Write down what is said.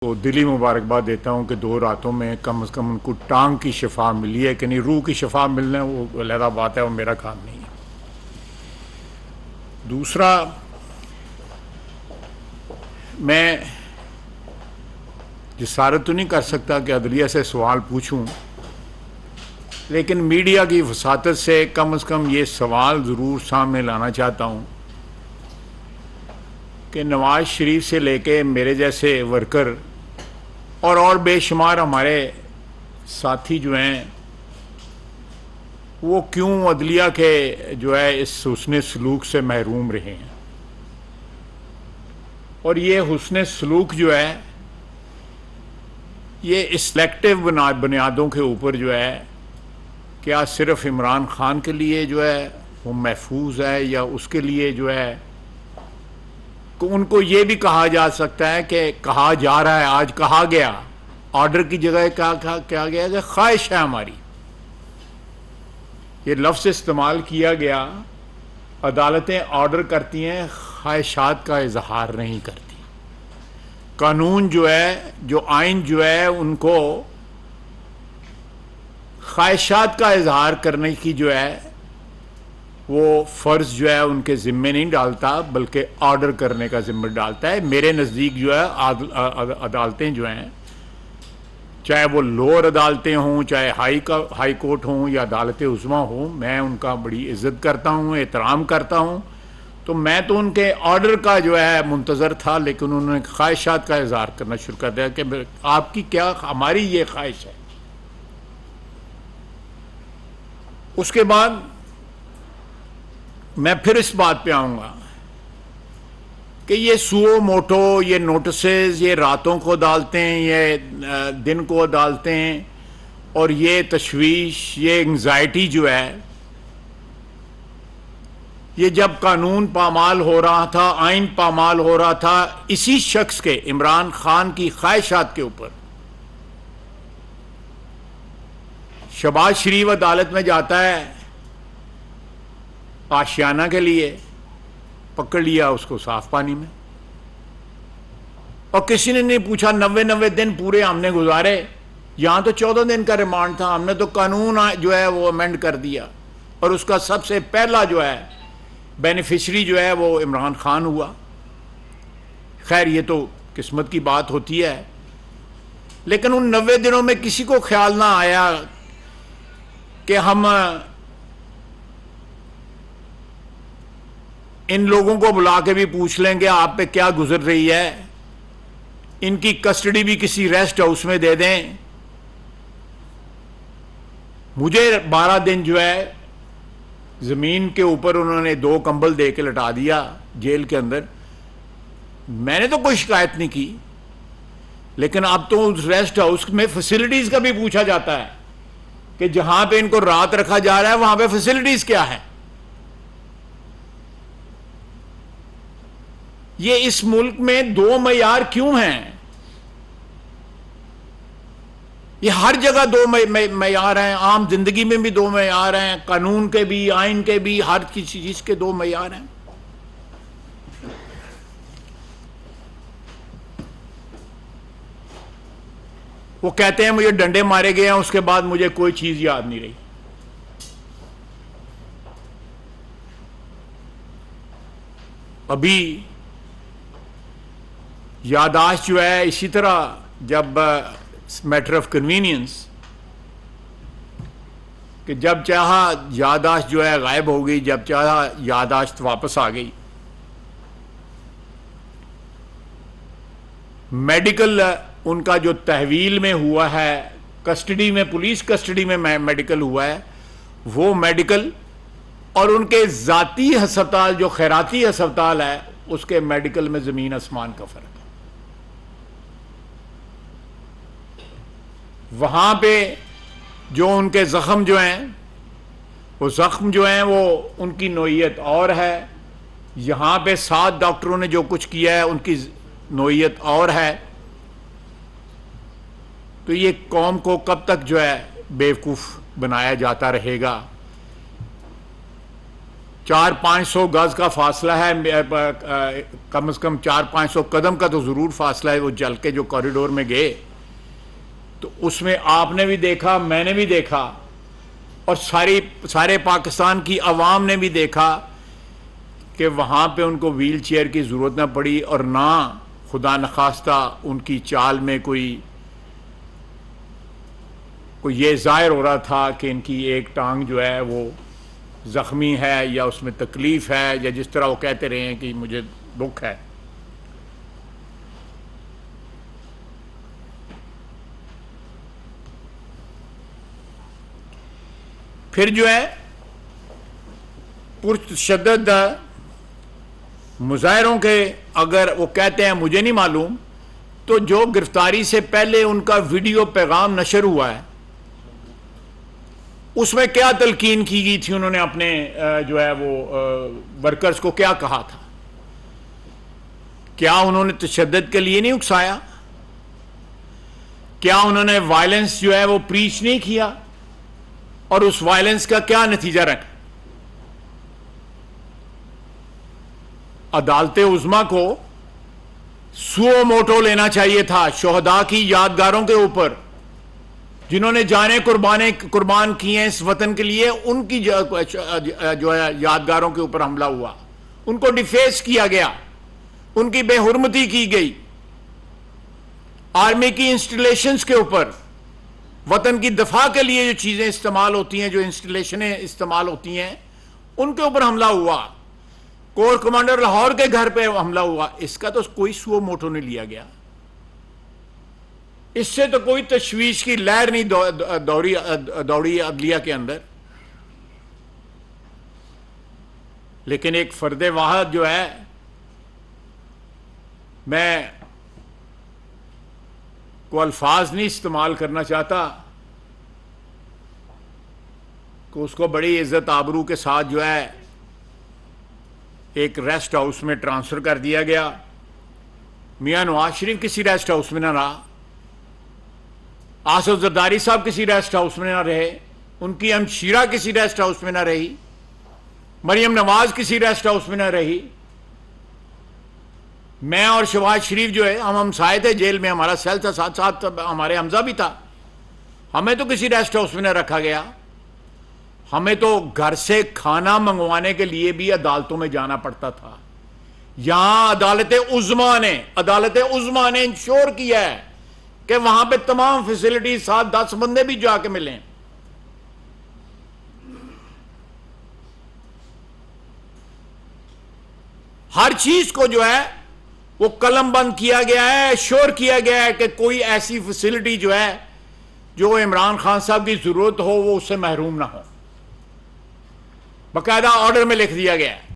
تو دلی مبارکباد دیتا ہوں کہ 2 راتوں میں کم از کم ان کو ٹانگ کی شفا ملی ہے کہ نہیں. روح کی شفا ملنا وہ علیحدہ بات ہے، وہ میرا کام نہیں ہے. دوسرا، میں جسارت تو نہیں کر سکتا کہ عدلیہ سے سوال پوچھوں، لیکن میڈیا کی وساطت سے کم از کم یہ سوال ضرور سامنے لانا چاہتا ہوں کہ نواز شریف سے لے کے میرے جیسے ورکر اور بے شمار ہمارے ساتھی جو ہیں وہ کیوں عدلیہ کے جو ہے اس حسن سلوک سے محروم رہے ہیں. اور یہ حسن سلوک جو ہے یہ سلیکٹیو بنیادوں کے اوپر جو ہے کیا صرف عمران خان کے لیے جو ہے وہ محفوظ ہے، یا اس کے لیے جو ہے ان کو یہ بھی کہا جا سکتا ہے کہ کہا جا رہا ہے، آج کہا گیا آرڈر کی جگہ کیا گیا کہ خواہش ہے ہماری. یہ لفظ استعمال کیا گیا. عدالتیں آرڈر کرتی ہیں، خواہشات کا اظہار نہیں کرتی. قانون جو ہے، جو آئین جو ہے، ان کو خواہشات کا اظہار کرنے کی جو ہے وہ فرض جو ہے ان کے ذمے نہیں ڈالتا، بلکہ آرڈر کرنے کا ذمہ ڈالتا ہے. میرے نزدیک جو ہے عدالتیں جو ہیں، چاہے وہ لوور عدالتیں ہوں، چاہے ہائی کورٹ ہوں یا عدالت عظمیٰ ہوں، میں ان کا بڑی عزت کرتا ہوں، احترام کرتا ہوں. تو میں تو ان کے آرڈر کا جو ہے منتظر تھا، لیکن انہوں نے خواہشات کا اظہار کرنا شروع کر دیا کہ آپ کی کیا، ہماری یہ خواہش ہے. اس کے بعد میں پھر اس بات پہ آؤں گا کہ یہ سو موٹو، یہ نوٹسز، یہ راتوں کو ڈالتے ہیں، یہ دن کو ڈالتے ہیں، اور یہ تشویش، یہ انگزائٹی جو ہے، یہ جب قانون پامال ہو رہا تھا، آئین پامال ہو رہا تھا، اسی شخص کے، عمران خان کی خواہشات کے اوپر شہباز شریف عدالت میں جاتا ہے آشیانہ کے لیے، پکڑ لیا اس کو صاف پانی میں، اور کسی نے نہیں پوچھا. 90 دن پورے ہم نے گزارے، یہاں تو 14 دن کا ریمانڈ تھا. ہم نے تو قانون جو ہے وہ امینڈ کر دیا، اور اس کا سب سے پہلا جو ہے بینیفیشری جو ہے وہ عمران خان ہوا. خیر یہ تو قسمت کی بات ہوتی ہے، لیکن ان 90 دنوں میں کسی کو خیال نہ آیا کہ ہم ان لوگوں کو بلا کے بھی پوچھ لیں گے آپ پہ کیا گزر رہی ہے، ان کی کسٹڈی بھی کسی ریسٹ ہاؤس میں دے دیں. مجھے 12 دن جو ہے زمین کے اوپر انہوں نے 2 کمبل دے کے لٹا دیا جیل کے اندر. میں نے تو کوئی شکایت نہیں کی، لیکن اب تو اس ریسٹ ہاؤس میں فیسلٹیز کا بھی پوچھا جاتا ہے کہ جہاں پہ ان کو رات رکھا جا رہا ہے وہاں پہ فیسلٹیز کیا ہے. یہ اس ملک میں 2 معیار کیوں ہیں؟ یہ ہر جگہ 2 معیار ہیں. عام زندگی میں بھی 2 معیار ہیں، قانون کے بھی، آئین کے بھی، ہر کسی چیز کے 2 معیار ہیں. وہ کہتے ہیں مجھے ڈنڈے مارے گئے ہیں، اس کے بعد مجھے کوئی چیز یاد نہیں رہی. ابھی یادداشت جو ہے اسی طرح، جب میٹر آف کنوینئنس، کہ جب چاہا یادداشت جو ہے غائب ہو گئی، جب چاہا یادداشت واپس آ گئی. میڈیکل ان کا جو تحویل میں ہوا ہے، کسٹڈی میں، پولیس کسٹڈی میں میڈیکل ہوا ہے، وہ میڈیکل اور ان کے ذاتی ہسپتال جو خیراتی ہسپتال ہے اس کے میڈیکل میں زمین آسمان کا فرق ہے. وہاں پہ جو ان کے زخم جو ہیں، وہ زخم جو ہیں وہ ان کی نوعیت اور ہے. یہاں پہ 7 ڈاکٹروں نے جو کچھ کیا ہے ان کی نوعیت اور ہے. تو یہ قوم کو کب تک جو ہے بیوقوف بنایا جاتا رہے گا؟ 400-500 گز کا فاصلہ ہے، کم از کم 400-500 قدم کا تو ضرور فاصلہ ہے، وہ جل کے جو کوریڈور میں گئے تو اس میں آپ نے بھی دیکھا، میں نے بھی دیکھا، اور سارے پاکستان کی عوام نے بھی دیکھا کہ وہاں پہ ان کو ویل چیئر کی ضرورت نہ پڑی، اور نہ خدا نخواستہ ان کی چال میں کوئی یہ ظاہر ہو رہا تھا کہ ان کی ایک ٹانگ جو ہے وہ زخمی ہے یا اس میں تکلیف ہے، یا جس طرح وہ کہتے رہے ہیں کہ مجھے دکھ ہے۔ پھر جو ہے پرتشدد مظاہروں کے اگر وہ کہتے ہیں مجھے نہیں معلوم، تو جو گرفتاری سے پہلے ان کا ویڈیو پیغام نشر ہوا ہے اس میں کیا تلقین کی گئی تھی، انہوں نے اپنے جو ہے وہ ورکرز کو کیا کہا تھا؟ کیا انہوں نے تشدد کے لیے نہیں اکسایا؟ کیا انہوں نے وائلنس جو ہے وہ پریچ نہیں کیا؟ اور اس وائلنس کا کیا نتیجہ رکھا؟ عدالت عظمیٰ کو سو موٹو لینا چاہیے تھا شہداء کی یادگاروں کے اوپر، جنہوں نے جانیں قربان کی ہیں اس وطن کے لیے، ان کی جو ہے یادگاروں کے اوپر حملہ ہوا، ان کو ڈیفیس کیا گیا، ان کی بے حرمتی کی گئی، آرمی کی انسٹالیشنز کے اوپر، وطن کی دفاع کے لیے جو چیزیں استعمال ہوتی ہیں، جو انسٹالیشنیں استعمال ہوتی ہیں، ان کے اوپر حملہ ہوا، کور کمانڈر لاہور کے گھر پہ حملہ ہوا۔ اس کا تو کوئی سو موٹو نہیں لیا گیا، اس سے تو کوئی تشویش کی لہر نہیں دوڑی عدلیہ کے اندر۔ لیکن ایک فرد واحد جو ہے، میں کو الفاظ نہیں استعمال کرنا چاہتا، کہ اس کو بڑی عزت آبرو کے ساتھ جو ہے ایک ریسٹ ہاؤس میں ٹرانسفر کر دیا گیا۔ میاں نواز شریف کسی ریسٹ ہاؤس میں نہ رہا، آصف زرداری صاحب کسی ریسٹ ہاؤس میں نہ رہے، ان کی ہمشیرہ کسی ریسٹ ہاؤس میں نہ رہی، مریم نواز کسی ریسٹ ہاؤس میں نہ رہی۔ میں اور شہباز شریف جو ہے ہم ہمسائے تھے جیل میں، ہمارا سیل تھا ساتھ ساتھ، ہمارے حمزہ بھی تھا، ہمیں تو کسی ریسٹ ہاؤس میں نہ رکھا گیا۔ ہمیں تو گھر سے کھانا منگوانے کے لیے بھی عدالتوں میں جانا پڑتا تھا۔ یہاں عدالت عظمیٰ نے انشور کیا ہے کہ وہاں پہ تمام فیسلٹی 7-10 بندے بھی جا کے ملیں۔ ہر چیز کو جو ہے وہ قلم بند کیا گیا ہے، شور کیا گیا ہے کہ کوئی ایسی فیسلٹی جو ہے جو عمران خان صاحب کی ضرورت ہو وہ اس سے محروم نہ ہو، باقاعدہ آرڈر میں لکھ دیا گیا ہے۔